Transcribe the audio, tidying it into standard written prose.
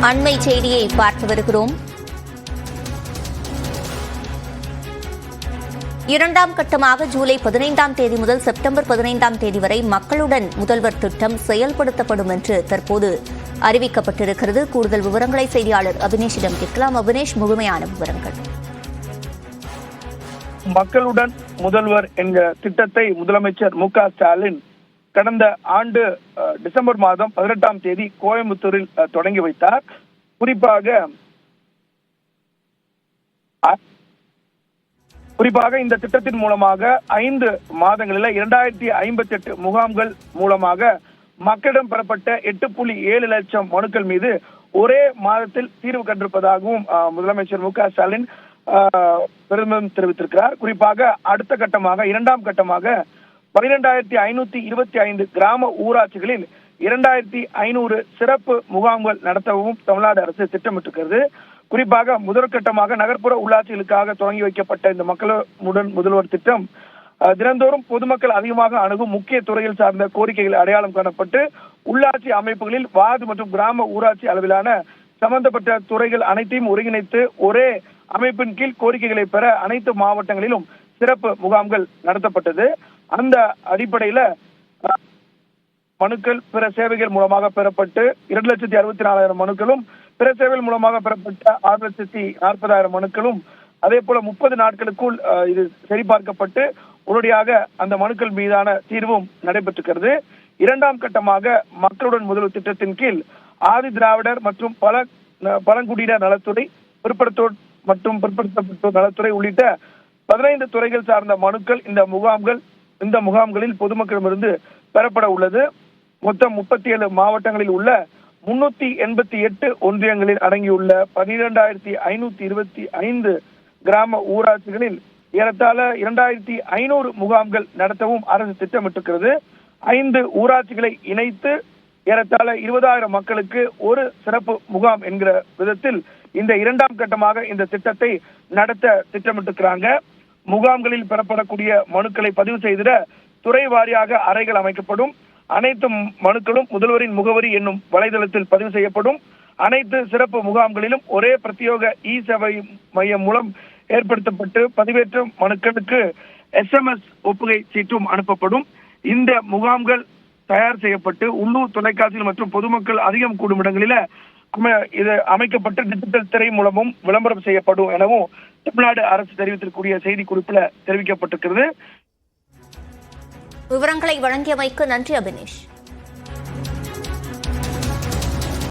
அண்மை செய்தியை பார்த்து வருகிறோம். இரண்டாம் கட்டமாக ஜூலை 15ஆம் தேதி முதல் செப்டம்பர் 15ஆம் தேதி வரை மக்களுடன் முதல்வர் திட்டம் செயல்படுத்தப்படும் என்று தற்போது அறிவிக்கப்பட்டிருக்கிறது. கூடுதல் விவரங்களை செய்தியாளர் அபினேஷிடம் கேட்கலாம். அபினேஷ், முழுமையான விவரங்கள். மக்களுடன் முதல்வர் என்ற திட்டத்தை முதலமைச்சர் மு.க. ஸ்டாலின் கடந்த ஆண்டு டிசம்பர் மாதம் 18ஆம் தேதி கோயம்புத்தூரில் தொடங்கி வைத்தார். குறிப்பாக இந்த திட்டத்தின் மூலமாக 5 மாதங்களில் 2058 முகாம்கள் மூலமாக மக்களிடம் பெறப்பட்ட 8.7 லட்சம் மனுக்கள் மீது ஒரே மாதத்தில் தீர்வு கண்டிருப்பதாகவும் முதலமைச்சர் மு.க. ஸ்டாலின் பெருமிதம் தெரிவித்திருக்கிறார். குறிப்பாக அடுத்த கட்டமாக 2ஆம் கட்டமாக 12,525 கிராம ஊராட்சிகளில் 2,500 சிறப்பு முகாம்கள் நடத்தவும் தமிழ்நாடு அரசு திட்டமிட்டிருக்கிறது. குறிப்பாக முதற்கட்டமாக நகர்ப்புற உள்ளாட்சிகளுக்காக தொடங்கி வைக்கப்பட்ட இந்த மக்களுடன் முதல்வர் திட்டம் தினந்தோறும் பொதுமக்கள் அதிகமாக அணுகும் முக்கிய துறையில் சார்ந்த கோரிக்கைகள் அடையாளம் காணப்பட்டு உள்ளாட்சி அமைப்புகளில் வார்டு மற்றும் கிராம ஊராட்சி அளவிலான சம்பந்தப்பட்ட துறைகள் அனைத்தையும் ஒருங்கிணைத்து ஒரே அமைப்பின் கீழ் கோரிக்கைகளை பெற அனைத்து மாவட்டங்களிலும் சிறப்பு முகாம்கள் நடத்தப்பட்டது. அந்த அடிப்படையில மனுக்கள் பிற சேவைகள் மூலமாக பெறப்பட்டு 2,64,000 மனுக்களும், பிற சேவைகள் மூலமாக பெறப்பட்ட 6,40,000 மனுக்களும், அதே போல 30 நாட்களுக்குள் இது சரிபார்க்கப்பட்டு உடனடியாக அந்த மனுக்கள் மீதான தீர்வும் நடைபெற்றிருக்கிறது. 2ஆம் கட்டமாக மக்களுடன் முதல்வர் திட்டத்தின் கீழ் ஆதி திராவிடர் மற்றும் பழங்குடியினர் நலத்துறை, பிற்படுத்தோர் மற்றும் பிற்படுத்தப்பட்டோர் நலத்துறை உள்ளிட்ட 15 துறைகள் சார்ந்த மனுக்கள் இந்த முகாம்களில் பொதுமக்களிடமிருந்து பெறப்பட உள்ளது. மொத்தம் 37 மாவட்டங்களில் உள்ள 388 ஒன்றியங்களில் அடங்கியுள்ள 12,525 கிராம ஊராட்சிகளில் ஏறத்தாழ 2,500 முகாம்கள் நடத்தவும் அரசு திட்டமிட்டிருக்கிறது. 5 ஊராட்சிகளை இணைத்து ஏறத்தாழ 20,000 மக்களுக்கு ஒரு சிறப்பு முகாம் என்கிற விதத்தில் இந்த 2ஆம் கட்டமாக இந்த திட்டத்தை நடத்த திட்டமிட்டிருக்கிறாங்க. முகாம்களில் பெறப்படக்கூடிய மனுக்களை பதிவு செய்திட துறை வாரியாக அறைகள் அமைக்கப்படும். அனைத்து மனுக்களும் முதல்வரின் முகவரி என்னும் வலைதளத்தில் பதிவு செய்யப்படும். அனைத்து சிறப்பு முகாம்களிலும் ஒரே பிரத்யேக சேவை மையம் மூலம் ஏற்படுத்தப்பட்டு பதிவேற்ற மனுக்களுக்கு SMS ஒப்புகை சீட்டும் அனுப்பப்படும். இந்த முகாம்கள் தயார் செய்யப்பட்டு உள்ளூர் தொலைக்காட்சிகள் மற்றும் பொதுமக்கள் அதிகம் கூடும் இடங்களில இது அமைக்கப்பட்டு டிஜிட்டல் திரை மூலமும் விளம்பரம் செய்யப்படும் எனவும் தமிழ்நாடு அரசு தெரிவித்திருக்கூடிய செய்தி குறிப்பில் தெரிவிக்கப்பட்டிருக்கிறது. விவரங்களை வழங்கியமைக்கு நன்றி அபினேஷ்.